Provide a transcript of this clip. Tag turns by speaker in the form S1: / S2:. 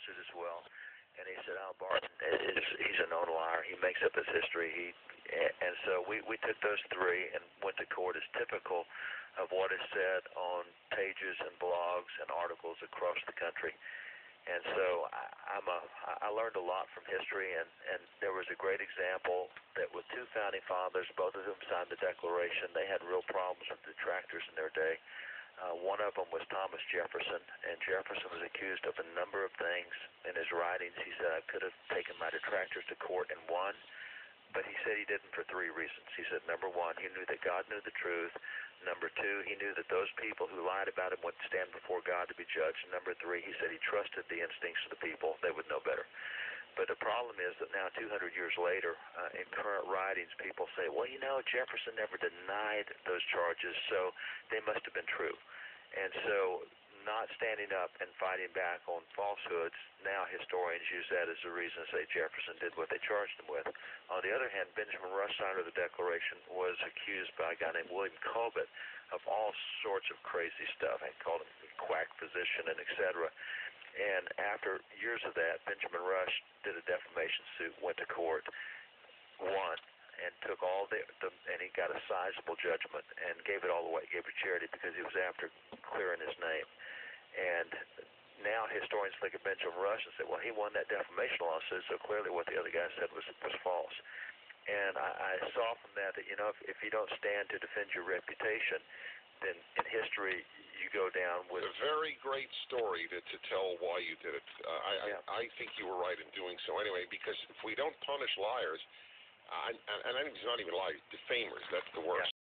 S1: lawsuit as well. And he said, "Oh, Barton, he's a known liar. He makes up his history." And so we took those three and went to court as typical of what is said on pages and blogs and articles across the country. And so I learned a lot from history, and there was a great example that with two founding fathers, both of whom signed the Declaration, they had real problems with detractors in their day. One of them was Thomas Jefferson, and Jefferson was accused of a number of things in his writings. He said, "I could have taken my detractors to court and won," but he said he didn't for three reasons. He said, number one, he knew that God knew the truth. Number two, he knew that those people who lied about him would stand before God to be judged. And number three, he said he trusted the instincts of the people. They would know better. But the problem is that now 200 years later, in current writings, people say, well, Jefferson never denied those charges, so they must have been true. And so not standing up and fighting back on falsehoods, now historians use that as a reason to say Jefferson did what they charged him with. On the other hand, Benjamin Rush, signer of the Declaration, was accused by a guy named William Colbert of all sorts of crazy stuff. They called him a quack physician and etc. And after years of that, Benjamin Rush did a defamation suit, went to court, won, and took all and he got a sizable judgment and gave it all away, gave it to charity because he was after clearing his name. And now historians look at Benjamin Rush and say, well, he won that defamation lawsuit, so clearly what the other guy said was false. And I saw from that if you don't stand to defend your reputation, then in history you go down with...
S2: It's a very great story to tell why you did it. I think you were right in doing so anyway, because if we don't punish liars, and I think it's not even liars, defamers, that's the worst.